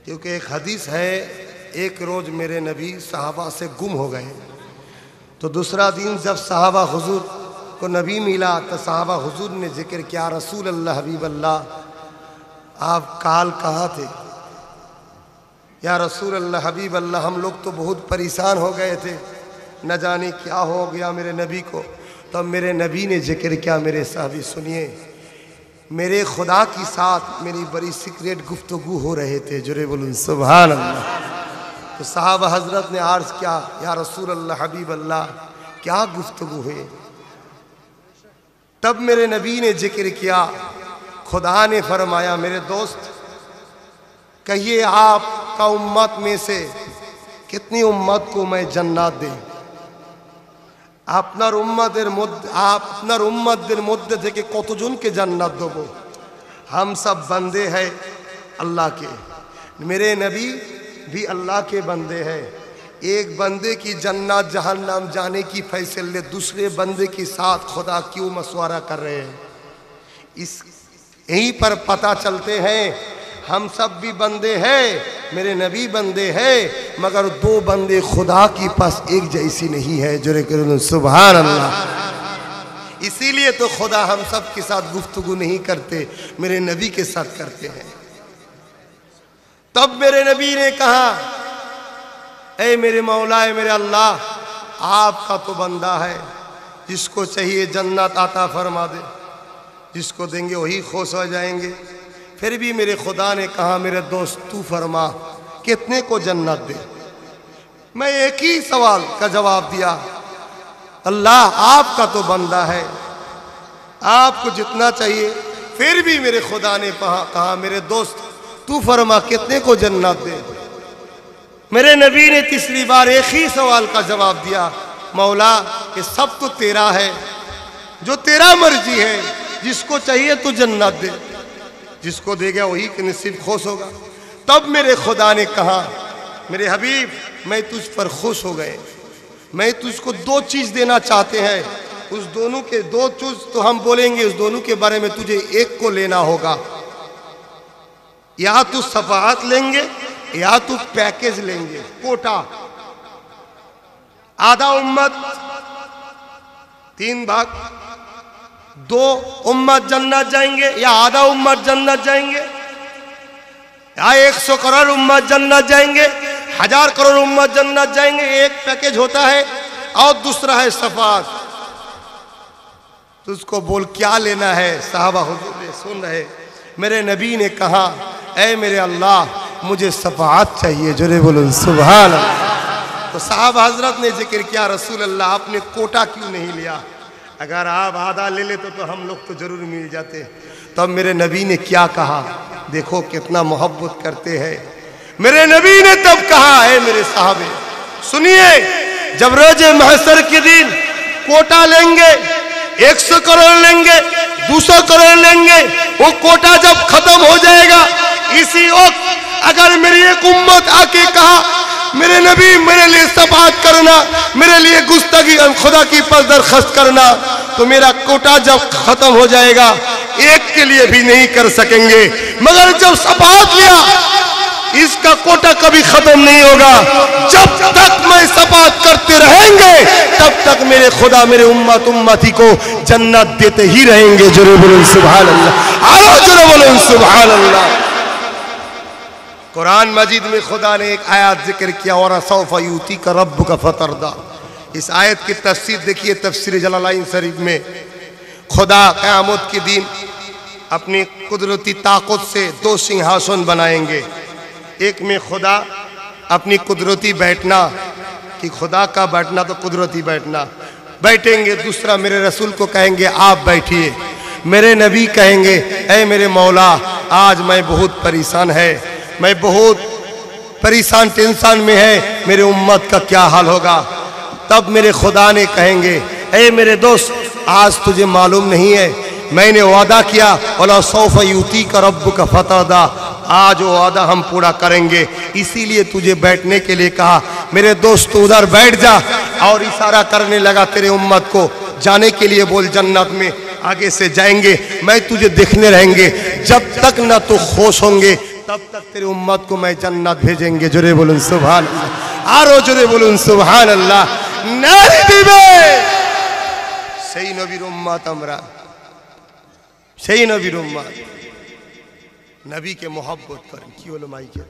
क्योंकि एक हदीस है, एक रोज़ मेरे नबी सहाबा से गुम हो गए, तो दूसरा दिन जब सहाबा हुजूर को नबी मिला तो सहाबा हुजूर ने जिक्र किया, रसूल अल्लाह हबीब अल्लाह, आप काल कहाँ थे? या रसूल अल्लाह हबीब अल्लाह, हम लोग तो बहुत परेशान हो गए थे, न जाने क्या हो गया मेरे नबी को। तब मेरे नबी ने जिक्र किया, मेरे साहबी सुनिए, मेरे खुदा के साथ मेरी बड़ी सीक्रेट गुफ्तगू हो रहे थे। जुरे बोलूं सुभान अल्लाह। तो साहबा हजरत ने अर्ज किया, या रसूल अल्लाह हबीब अल्लाह, क्या गुफ्तगू है? तब मेरे नबी ने जिक्र किया, खुदा ने फरमाया, मेरे दोस्त कहिए आपका उम्मत में से कितनी उम्मत को मैं जन्नत दे? আপনার উম্মতদের মধ্যে থেকে কতজনকে জান্নাত দেব? हम सब बंदे हैं अल्लाह के, मेरे नबी भी अल्लाह के बंदे हैं। एक बंदे की जन्नत जहन्नम जाने की फैसले दूसरे बंदे के साथ खुदा क्यों मशवरा कर रहे हैं? इस यहीं पर पता चलते हैं हम सब भी बंदे हैं, मेरे नबी बंदे हैं, मगर दो बंदे खुदा की पास एक जैसी नहीं है। जो करो सुभान अल्लाह। इसीलिए तो खुदा हम सब के साथ गुफ्तगू नहीं करते, मेरे नबी के साथ करते हैं। तब मेरे नबी ने कहा, ऐ मेरे मौला, ऐ मेरे अल्लाह, आपका तो बंदा है, जिसको चाहिए जन्नत आता फरमा दे, जिसको देंगे वही खुश हो जाएंगे। फिर भी मेरे खुदा ने कहा, मेरे दोस्त तू फरमा कितने को जन्नत दे? मैं एक ही सवाल का जवाब दिया, अल्लाह आपका तो बंदा है, आपको जितना चाहिए। फिर भी मेरे खुदा ने कहा, मेरे दोस्त तू फरमा कितने को जन्नत दे? मेरे नबी ने तीसरी बार एक ही सवाल का जवाब दिया, मौला ये सब तो तेरा है, जो तेरा मर्जी है, जिसको चाहिए तू जन्नत दे, जिसको देगा वही के नसीब खुश होगा। तब मेरे खुदा ने कहा, मेरे हबीब मैं तुझ पर खुश हो गए, मैं तुझको दो चीज़ देना चाहते हैं, उस दोनों के दो चीज़ तो हम बोलेंगे, उस दोनों के बारे में तुझे एक को लेना होगा, या तू शफाअत लेंगे या तू पैकेज लेंगे, कोटा। आधा उम्मत 3 भाग, 2 उम्मत जन्नत जाएंगे या आधा उम्मत जन्नत जाएंगे, या 100 करोड़ उम्मत जन्नत जाएंगे, 1000 करोड़ उम्मत जन्नत जाएंगे। एक पैकेज होता है और दूसरा है शफाअत। तुझको बोल क्या लेना है? साहबा हुजूर सुन रहे, मेरे नबी ने कहा, ऐ मेरे अल्लाह मुझे शफाअत चाहिए। जोरे बोलो सुभान अल्लाह। तो साहब हजरत ने जिक्र किया, रसूल अल्लाह आपने कोटा क्यों नहीं लिया? अगर आप आधा ले लेते तो हम लोग तो जरूर मिल जाते। तब मेरे नबी ने क्या कहा, देखो कितना मोहब्बत करते हैं। मेरे नबी ने तब कहा, है मेरे साहबे सुनिए, जब रोजे महशर के दिन कोटा लेंगे, 100 करोड़ लेंगे, 200 करोड़ लेंगे, वो कोटा जब खत्म हो जाएगा, इसी वक्त अगर मेरी एक उम्मत आके कहा, मेरे नबी मेरे लिए शफाअत करना, मेरे लिए गुस्तगी खुदा की पास दरख्वास्त करना, तो मेरा कोटा जब खत्म हो जाएगा, एक के लिए भी नहीं कर सकेंगे। मगर जब शफाअत लिया, इसका कोटा कभी खत्म नहीं होगा। जब तक मैं शफाअत करते रहेंगे, तब तक मेरे खुदा मेरे उम्मती को जन्नत देते ही रहेंगे। जरूर बोलो सुभान अल्लाह, आलो जरूर बोलो सुभान अल्लाह। कुरान मजीद में खुदा ने एक आयत जिक्र किया, और सौफा यूती का रब्बु का फतरदा। इस आयत की तफसीर देखिए, तफसीर जलालाइन शरीफ में, खुदा क़यामत के दिन अपनी कुदरती ताकत से 2 सिंहासन बनाएंगे। एक में खुदा अपनी कुदरती बैठना, कि खुदा का बैठना तो कुदरती बैठना बैठेंगे, दूसरा मेरे रसूल को कहेंगे आप बैठिए। मेरे नबी कहेंगे ऐ मेरे मौला आज मैं बहुत परेशान है, मैं बहुत परेशान टेंशन में है, मेरे उम्मत का क्या हाल होगा। तब मेरे खुदा ने कहेंगे ऐ मेरे दोस्त आज तुझे मालूम नहीं है मैंने वादा किया वला सौफ यूती का रब्बु का फतदा, आज वो वादा हम पूरा करेंगे, इसीलिए तुझे बैठने के लिए कहा। मेरे दोस्त उधर बैठ जा और इशारा करने लगा तेरे उम्मत को जाने के लिए, बोल जन्नत में आगे से जाएंगे, मैं तुझे देखने रहेंगे, जब तक ना तो खुश होंगे तब तक तेरे उम्मत को मैं जन्नत भेजेंगे। जोरे बोलून सुभान अल्लाह, आरो जोरे बोलून सुभान अल्लाह। नारी दिबे সেই নবীর উম্মত আমরা, সেই নবীর উম্মত, নবীকে মোহাব্বত করেন। কি হলো মাইকে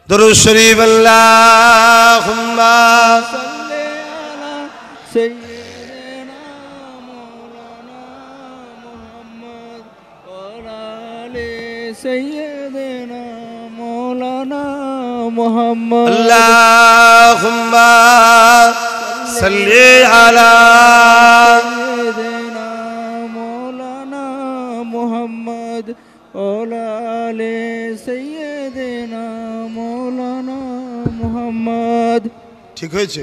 দরুদ শরীফ আল্লাহুম্মা সাল্লি আলা সাইয়্যিদিনা মাওলানা মুহাম্মদ ওয়া আলি সাইয়্যিদিনা মাওলানা মুহাম্মদ। আল্লাহুম্মা সাল্লি আলা সাইয়্যিদিনা মাওলানা মুহাম্মদ ওয়া আলি সাইয়্যিদিনা মাওলানা মুহাম্মদ। ঠিক হয়েছে?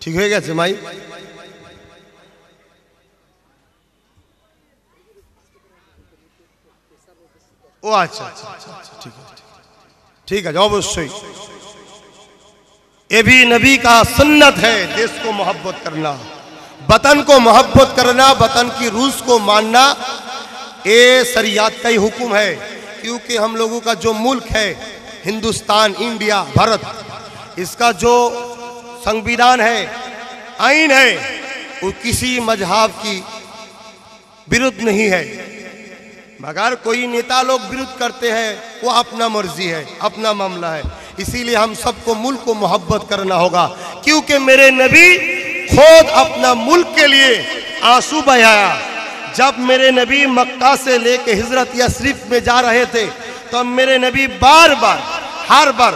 ঠিক হয়ে গেছে মাই? ও আচ্ছা আচ্ছা ঠিক আছে, ठीक है अवश्य। ये भी नबी का सुन्नत है, देश को मोहब्बत करना, वतन को मोहब्बत करना, वतन की रूस को मानना, ये शरीयत का ही हुक्म है। क्योंकि हम लोगों का जो मुल्क है हिंदुस्तान, इंडिया, भारत, इसका जो संविधान है, आईन है, वो किसी मजहब की विरुद्ध नहीं है। मगर कोई नेता लोग विरोध करते हैं, वो अपना मर्जी है, अपना मामला है। इसीलिए हम सबको मुल्क को मोहब्बत करना होगा। क्योंकि मेरे नबी खुद अपना मुल्क के लिए आंसू बहाया। जब मेरे नबी मक्का से लेके हिजरत यस्रिफ में जा रहे थे तो मेरे नबी बार बार हर बार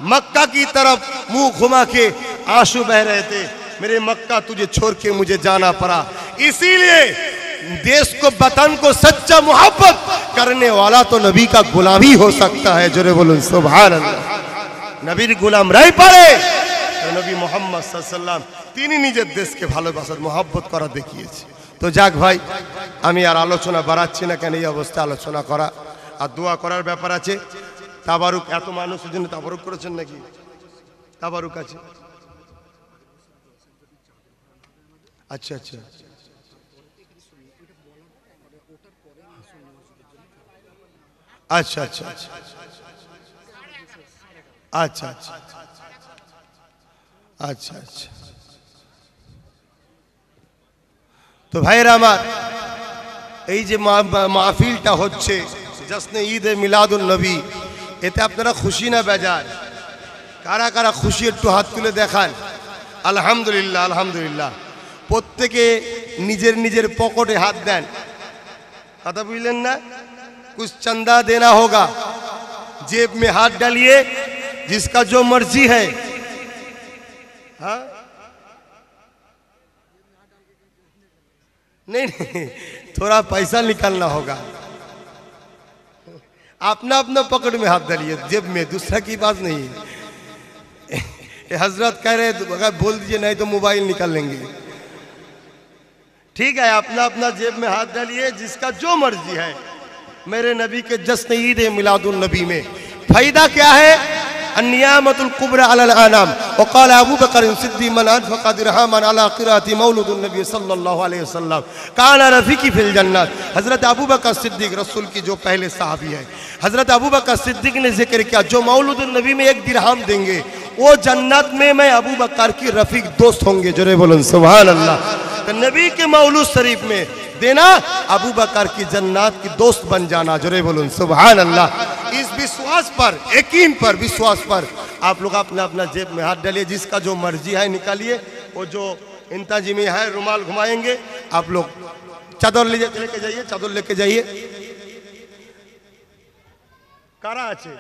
मक्का की तरफ मुंह घुमा के आंसू बह रहे थे, मेरे मक्का तुझे छोड़ के मुझे जाना पड़ा। इसीलिए देश को, वतन को सच्चा मोहब्बत करने वाला तो नबी का गुलाम ही हो सकता है। जोरे बोलूं सुभान अल्लाह। नबीर गुलाम रह पारे तो नबी मोहम्मद सल्लल्लाहु अलैहि वसल्लम তিনি নিজের দেশকে ভালোবাসার মোহব্বত করা দেখিয়েছে। তো যাক ভাই, আমি আর আলোচনা বাড়াচ্ছি না, কেন এই অবস্থা আলোচনা করা আর দোয়া করার ব্যাপার আছে। তাবারুক, এত মানুষের জন্য তাবারুক করেছেন নাকি? তাবারুক আছে? আচ্ছা আচ্ছা अच्छा अच्छा अच्छा अच्छा अच्छा अच्छा। तो भाईरा আমার এই যে মাহফিলটা হচ্ছে জশ্নে ঈদ এ মিলাদুন নবী, এতে আপনারা খুশি না বেজার? কারা কারা খুশি একটু হাত তুলে দেখান। আলহামদুলিল্লাহ আলহামদুলিল্লাহ। প্রত্যেকে নিজের নিজের পকেটে হাত দেন। কথা বুঝলেন না? कुछ चंदा देना होगा, जेब में हाथ डालिए, जिसका जो मर्जी है। हाँ नहीं नहीं, थोड़ा पैसा निकालना होगा। अपना अपना पकड़ में हाथ डालिए, जेब में, दूसरा की बात नहीं है। हजरत कह रहे अगर बोल दीजिए नहीं तो मोबाइल निकाल लेंगे। ठीक है, अपना अपना जेब में हाथ डालिए, जिसका जो मर्जी है। मेरे नबी के जश्न ईद मिलादुन नबी में फायदा क्या है? अन्नियामतुल कुबरा अलल आनाम वक़ाल अबू बकर सिद्दीक़ मन अनफ़क़ दिरहमन अला क़िराअति मौलूदुन नबी सल्लल्लाहु अलैहि वसल्लम काना रफ़ीक़ी फ़िल जन्नत। हज़रत अबू बकर सिद्दीक़ रसूल की जो पहले सहाबी है, हज़रत अबू बकर सिद्दीक़ ने जिक्र किया जो मौलूदुन नबी में 1 दिरहम देंगे वो जन्नत में मैं अबू बकर की रफ़ीक दोस्त होंगे। जोरे बोलन सुभान अल्लाह। तो नबी के मौलूद शरीफ में देना अबू बकर की जन्नत की दोस्त बन जाना। जोरे बोलून सुभान अल्लाह। इस विश्वास पर, यकीन पर, विश्वास पर आप लोग अपना अपना जेब में हाथ डालिए, जिसका जो मर्जी है निकालिए। वो जो इंतजामी है रुमाल घुमाएंगे, आप लोग चादर लेके जाइए, चादर लेके जाइए। कारा আছে?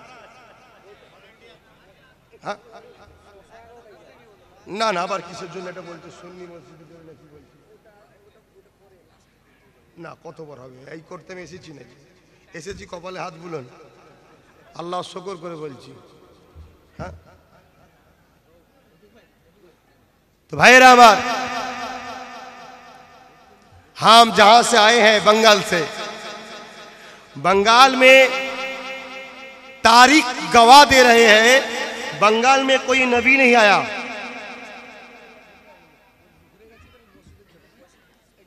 না না, আবার কিসের জন্য এটা বলছে? সুন্নি মসজিদের জন্য নাকি বলছে? না, কতবার হবে? এই করতে আমি এসেছি নাকি? এসেছি কপালে হাত বুলন, আল্লাহ শুকর করে বলছি। হ্যাঁ তো भाइरा आबाद, हम जहां से आए हैं बंगाल से, बंगाल में तारीख गवाह दे रहे हैं, बंगाल में कोई नबी नहीं आया।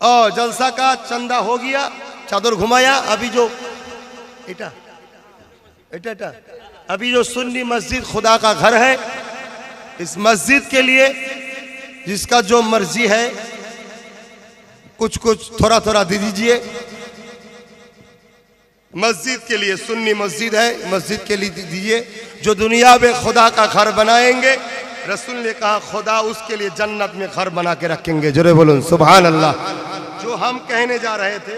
और जलसा का चंदा हो गया, चादर घुमाया। अभी जो इटा इटा इटा अभी जो सुन्नी मस्जिद खुदा का घर है, इस मस्जिद के लिए जिसका जो मर्जी है कुछ कुछ थोड़ा थोड़ा दे दीजिए। मस्जिद के लिए, सुन्नी मस्जिद है, मस्जिद के लिए दीजिए। जो दुनिया में खुदा का घर बनाएंगे, रसूल ने कहा खुदा उसके लिए जन्नत में घर बना के रखेंगे। जोरे बोलूं सुभान अल्लाह। जो हम कहने जा रहे थे,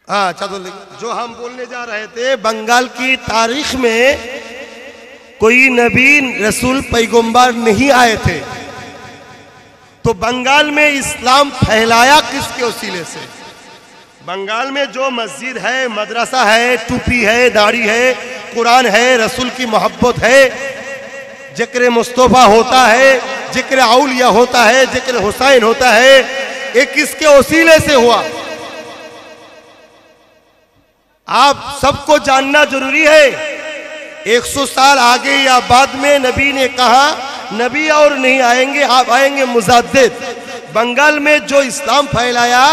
हाँ चादर, जो हम बोलने जा रहे थे, बंगाल की तारीख में कोई नबी रसूल पैगंबर नहीं आए थे, तो बंगाल में इस्लाम फैलाया किसके वसीले से? बंगाल में जो मस्जिद है, मदरसा है, टूपी है, दाढ़ी है, कुरान है, रसूल की मोहब्बत है, जिक्र मुस्तफा होता है, जिक्र औलिया होता है, जिक्र हुसैन होता है, ये किसके वसीले से हुआ? आप सबको जानना जरूरी है। 100 साल आगे या बाद में नबी ने कहा नबी और नहीं आएंगे, आप आएंगे मुजद्दिद। बंगाल में जो इस्लाम फैलाया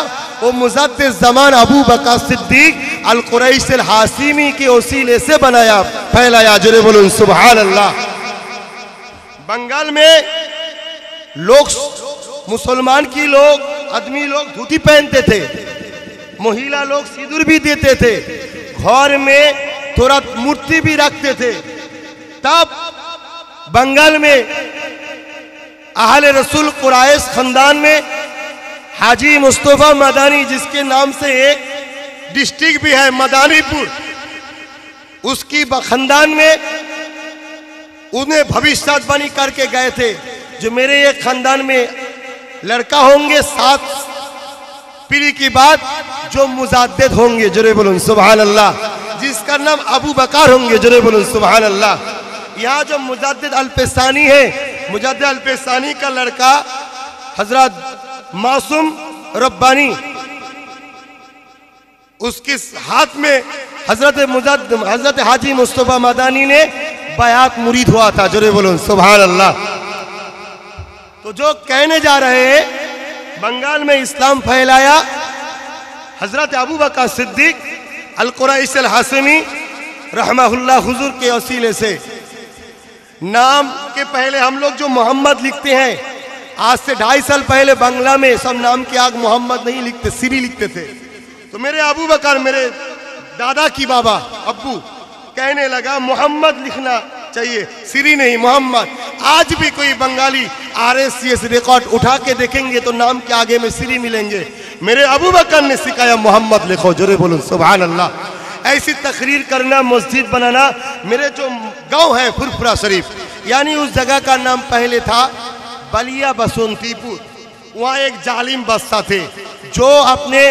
वो मुजद्दिद ज़मान अबू बकर सिद्दीक अल कुरैश अल हाशिमी के वसीले से बनाया, फैलाया। जोरे बोलूं सुभान अल्लाह। बंगाल में लोग, मुसलमान की लोग, आदमी लोग धोती पहनते थे, महिला लोग सिंदूर भी देते थे, घर में थोड़ा मूर्ति भी रखते थे। तब बंगाल में अहले रसूल कुरैश खानदान में हाजी मुस्तफा मदानी, जिसके नाम से एक डिस्ट्रिक्ट भी है मदानीपुर, उसकी खानदान में उन्हें भविष्यवाणी करके गए थे, जो मेरे एक खानदान में लड़का होंगे 7 पीढ़ी की बात जो मुजद्दिद होंगे। जोरे बोलूं सुभान अल्लाह। जिसका नाम अबू बकर होंगे। जोरे बोलूं सुभान अल्लाह। यहाँ जो मुजद्दिद अल-पेशानी है, मुजद्दिद अल-पेशानी का लड़का हजरत मासूम रब्बानी, उसके हाथ में हजरत हाजी मुस्तफा मदानी ने बयात मुरीद हुआ था। जोरे बोलूं सुभान अल्लाह। तो जो कहने जा रहे हैं बंगाल में इस्लाम फैलाया हजरत अबू बकर सिद्दीक अल कुरैश अल हाशिमी रहमहुल्लाह हुजूर के वसीले से। नाम के पहले हम लोग जो मोहम्मद लिखते हैं, आज से 2.5 साल पहले बांग्ला में सब नाम के आग मोहम्मद नहीं लिखते, सिरी लिखते थे। तो मेरे अबू बकर, मेरे दादा की बाबा अब्बू कहने लगा मोहम्मद लिखना चाहिए, सिरी नहीं, मोहम्मद। आज भी कोई बंगाली RSCS रिकॉर्ड उठा के देखेंगे तो नाम के आगे में सिरी मिलेंगे। मेरे अबू बकर ने सिखाया मोहम्मद लिखो। जोरे बोलूं सुभान अल्लाह। ऐसी तकरीर करना, मस्जिद बनाना। मेरे जो गांव है फुरफुरा शरीफ, यानी उस जगह का नाम पहले था बलिया बसंतीपुर। वहाँ एक जालिम बादशाह थे जो अपने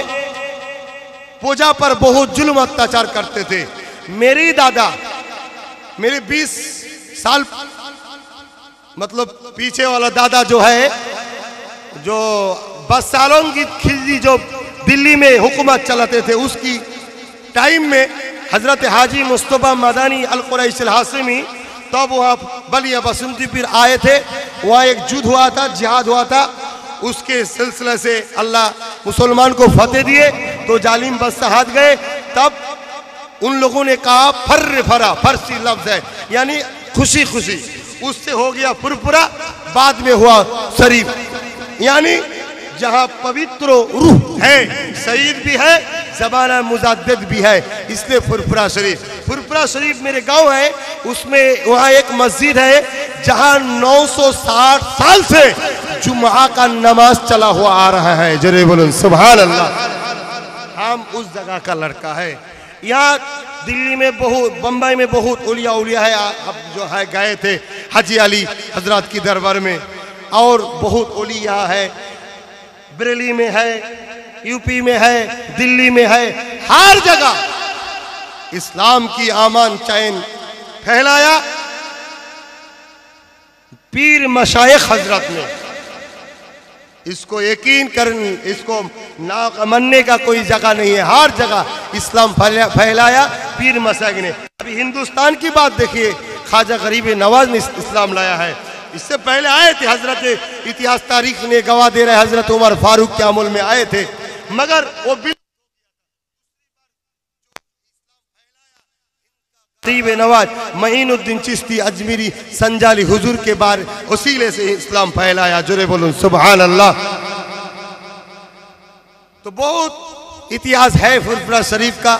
पूजा पर बहुत जुल्म अत्याचार करते थे। मेरी दादा, मेरे 20 साल मतलब पीछे वाला दादा जो है, जो 10 सालों की खिलजी जो दिल्ली में हुकूमत चलाते थे, उसकी टाइम में हजरत हाजी मुस्तफा मदानी अल कुरैश अल हाशिमी तब वहाँ बलिया बसंतीपुर आए थे। वहाँ एक युद्ध हुआ था, जिहाद हुआ था। उसके सिलसिले से अल्लाह मुसलमान को फतेह दिए तो जालिम बादशाह हाथ गए। तब उन लोगों ने कहा फर्र फरा, फरसी लफ्ज है यानी खुशी खुशी, उससे हो गया फुरफुरा, बाद में हुआ शरीफ, यानी जहाँ पवित्र रूह है, शहीद भी है, ज़बाना मुजद्दिद भी है, इसलिए फुरफुरा शरीफ। फुरफुरा शरीफ मेरे गांव है, उसमें वहाँ एक मस्जिद है जहाँ 960 साल से जुम्मा का नमाज चला हुआ आ रहा है। जरे बोलो सुभान अल्लाह। हम उस जगह का लड़का है। यहाँ दिल्ली में बहुत, बम्बई में बहुत उलिया है, अब जो है गए थे। हाजी अली हजरत की दरबार में, और बहुत ओली यहाँ है, बरेली में है, यूपी में है, दिल्ली में है, हर जगह इस्लाम की आमान चैन फैलाया पीर मशाइख हजरत ने। इसको यकीन करनी, इसको ना मानने का कोई जगह नहीं है, हर जगह इस्लाम फैलाया पीर मशाइख ने। अभी हिंदुस्तान की बात देखिए, ख्वाजा गरीब नवाज ने इस्लाम लाया है, इससे पहले आए थे हजरत, इतिहास तारीख ने गवाह दे रहे हजरत उमर फारूक के अमल में आए थे, मगर वो गरीब नवाज मईनुद्दीन चिश्ती अजमेरी संजाली हुजूर के बारे वसीले से इस्लाम फैलाया। जोरे बोलूं सुभान अल्लाह। तो बहुत इतिहास है फुरफुरा शरीफ का।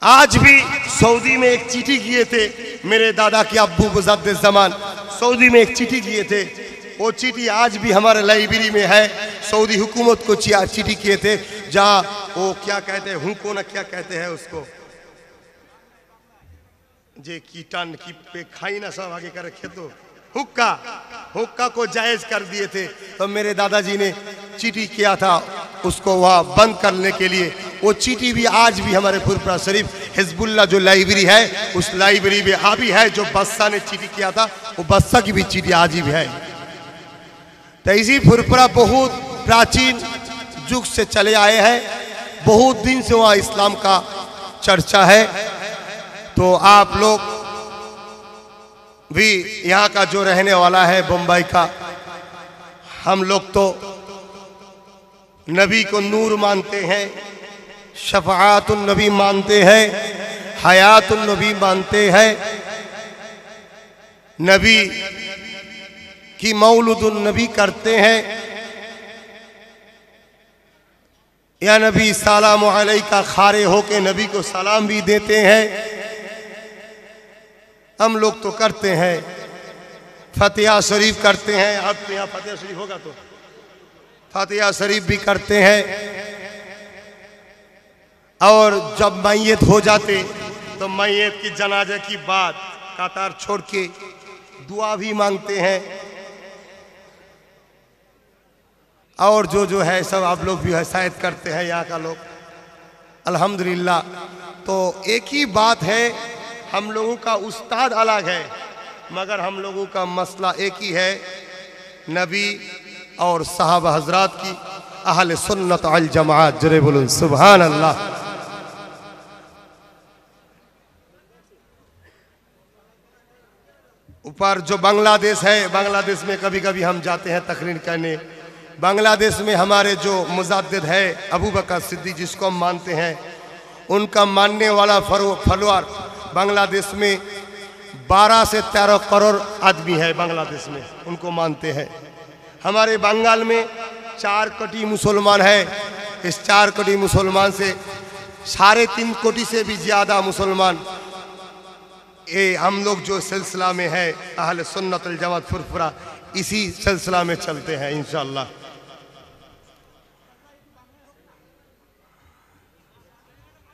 आज भी सऊदी में एक चिट्ठी किए थे मेरे दादा के अब्बू मुजद्दिद जमान, सऊदी में एक चिट्ठी किए थे, वो चिट्ठी आज भी हमारे लाइब्रेरी में है। सऊदी हुकूमत को चिट्ठी किए थे, जहाँ वो क्या कहते हैं, हुको ना क्या कहते हैं उसको, जे कीटान की पे खाई ना सब आगे कर रखे, तो हुक्का, हुक्का को जायज कर दिए थे। तो मेरे दादाजी ने चिट्ठी किया था उसको वहाँ बंद करने के लिए। वो चिट्ठी भी आज भी हमारे फुरफुरा शरीफ हिजबुल्लाह जो लाइब्रेरी है, उस लाइब्रेरी में अभी है। जो बस्सा ने चिट्ठी किया था, वो बस्सा की भी चिट्ठी आज भी है। तो इसी फुरफुरा बहुत प्राचीन युग से चले आए हैं, बहुत दिन से वहाँ इस्लाम का चर्चा है। तो आप लोग भी यहाँ का जो रहने वाला है बम्बई का, हम लोग तो नबी को नूर मानते हैं, शफाअतुन नबी मानते हैं, हयातुन नबी मानते हैं, नबी की मौलूदुन नबी करते हैं, या नबी सलाम अलैका खारे होके नबी को सलाम भी देते हैं। हम लोग तो करते हैं, फतिहा शरीफ करते हैं। अब तो यहाँ फतिहा शरीफ होगा तो फतिहा शरीफ भी करते हैं। और जब मैयत हो जाते तो मैयत की जनाजे की बात कतार छोड़ के दुआ भी मांगते हैं। और जो है सब आप लोग भी शायद करते हैं यहाँ का लोग, अल्हम्दुलिल्लाह। तो एक ही बात है, हम लोगों का उस्ताद अलग है, मगर हम लोगों का मसला एक ही है, नबी और सहाबा हजरात की अहले सुन्नत अल जमात। जरे बोलूं सुभान अल्लाह। ऊपर जो बांग्लादेश है, बांग्लादेश में कभी कभी हम जाते हैं तकरीर करने। बांग्लादेश में हमारे जो मुजद्दिद है अबू बकर सिद्दीक, जिसको हम मानते हैं, उनका मानने वाला फॉलोअर बांग्लादेश में 12 से 13 करोड़ आदमी है बांग्लादेश में, उनको मानते हैं। हमारे बंगाल में 4 कोटी मुसलमान है। इस 4 कोटी मुसलमान से 3.5 कोटी से भी ज़्यादा मुसलमान ये हम लोग जो सिलसिला में है अहले सुन्नत अल जमात फुरफुरा, इसी सिलसिला में चलते हैं इंशाअल्लाह।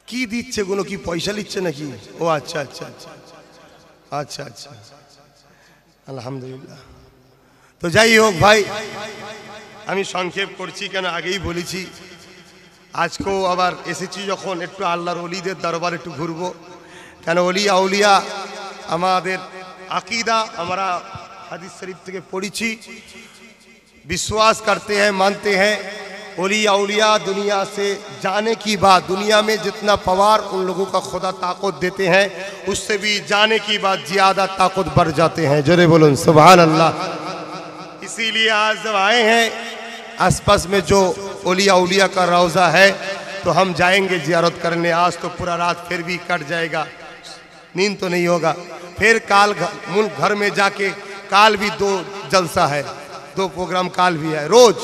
की दिच्छे गुनो की पैसा लिच्छे ना कि ओ अच्छा अच्छा अच्छा अच्छा अच्छा আলহামদুলিল্লাহ। তো যাই হোক ভাই, আমি সংক্ষেপ করছি কেন আগেই বলেছি, আজকেও আবার এসেছি যখন একটু আল্লাহর ওলিদের দরবার একটু ঘুরবো। কেন ওলি আউলিয়া আমাদের আকিদা, আমরা হাদিস শরীফ থেকে পড়েছি, विश्वास करते हैं, मानते हैं। ओली औलिया दुनिया से जाने की बात, दुनिया में जितना पवार उन लोगों का खुदा ताकत देते हैं, उससे भी जाने की बात ज़्यादा ताकत बढ़ जाते हैं। जरे बोलो सुभान अल्लाह। इसीलिए आज जब आए हैं, आसपास में जो ओली औलिया का रौज़ा है, तो हम जाएंगे ज़ियारत करने। आज तो पूरा रात फिर भी कट जाएगा, नींद तो नहीं होगा। फिर काल मुल्क घर में जाके, काल भी 2 जलसा है, 2 प्रोग्राम काल भी है रोज।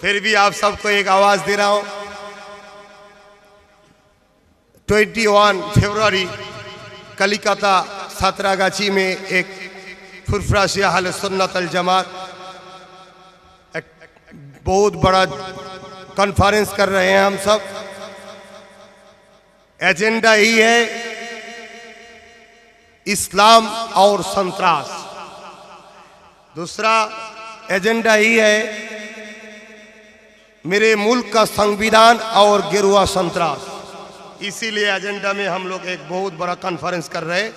फिर भी आप सबको एक आवाज दे रहा हूं, 21 फरवरी कलिकता सातरागाछी में एक फुरफुरा से अहले सुन्नत अल जमात एक बहुत बड़ा कॉन्फ्रेंस कर रहे हैं हम सब। एजेंडा ही है इस्लाम और संतरास। दूसरा एजेंडा ही है मेरे मुल्क का संविधान और गेरुआ संतरास। इसीलिए एजेंडा में हम लोग एक बहुत बड़ा कॉन्फ्रेंस कर रहे हैं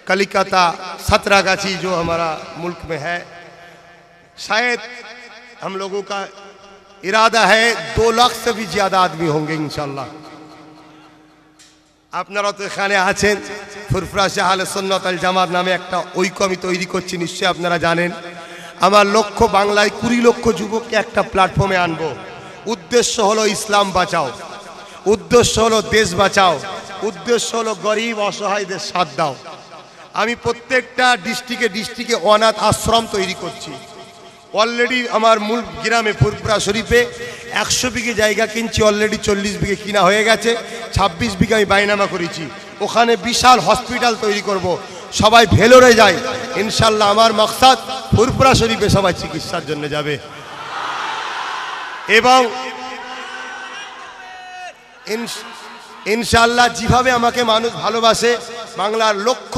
कलिकता सतरागाछी जो हमारा मुल्क में है। शायद हम लोगों का इरादा है 2 लाख से भी ज़्यादा आदमी होंगे इंशाल्लाह। আপনারা তো এখানে আছেন ফুরফুরা শাহ আহলে সুন্নাত ওয়াল জামাত নামে একটা ঐক্য আমি তৈরি করছি, নিশ্চয়ই আপনারা জানেন। আমার লক্ষ্য বাংলায় 20 লক্ষ যুবককে একটা প্ল্যাটফর্মে আনবো। উদ্দেশ্য হলো ইসলাম বাঁচাও, উদ্দেশ্য হলো দেশ বাঁচাও, উদ্দেশ্য হলো গরিব অসহায়দের সাথ দাও। আমি প্রত্যেকটা ডিস্ট্রিক্টে অনাথ আশ্রম তৈরি করছি। অলরেডি আমার মূল গ্রামে ফুরফুরা শরীফে 100 বিঘে জায়গা কিনছি, অলরেডি 40 বিঘে কিনা হয়ে গেছে, 26 বিঘে আমি বাইনামা করেছি। ওখানে বিশাল হসপিটাল তৈরি করব, সবাই ভেলোরে যায় ইনশাল্লাহ। আমার মকসদ ফুরফুরা শরীফে সবাই চিকিৎসার জন্য যাবে এবং ইনশাল্লাহ যেভাবে আমাকে মানুষ ভালোবাসে বাংলার লক্ষ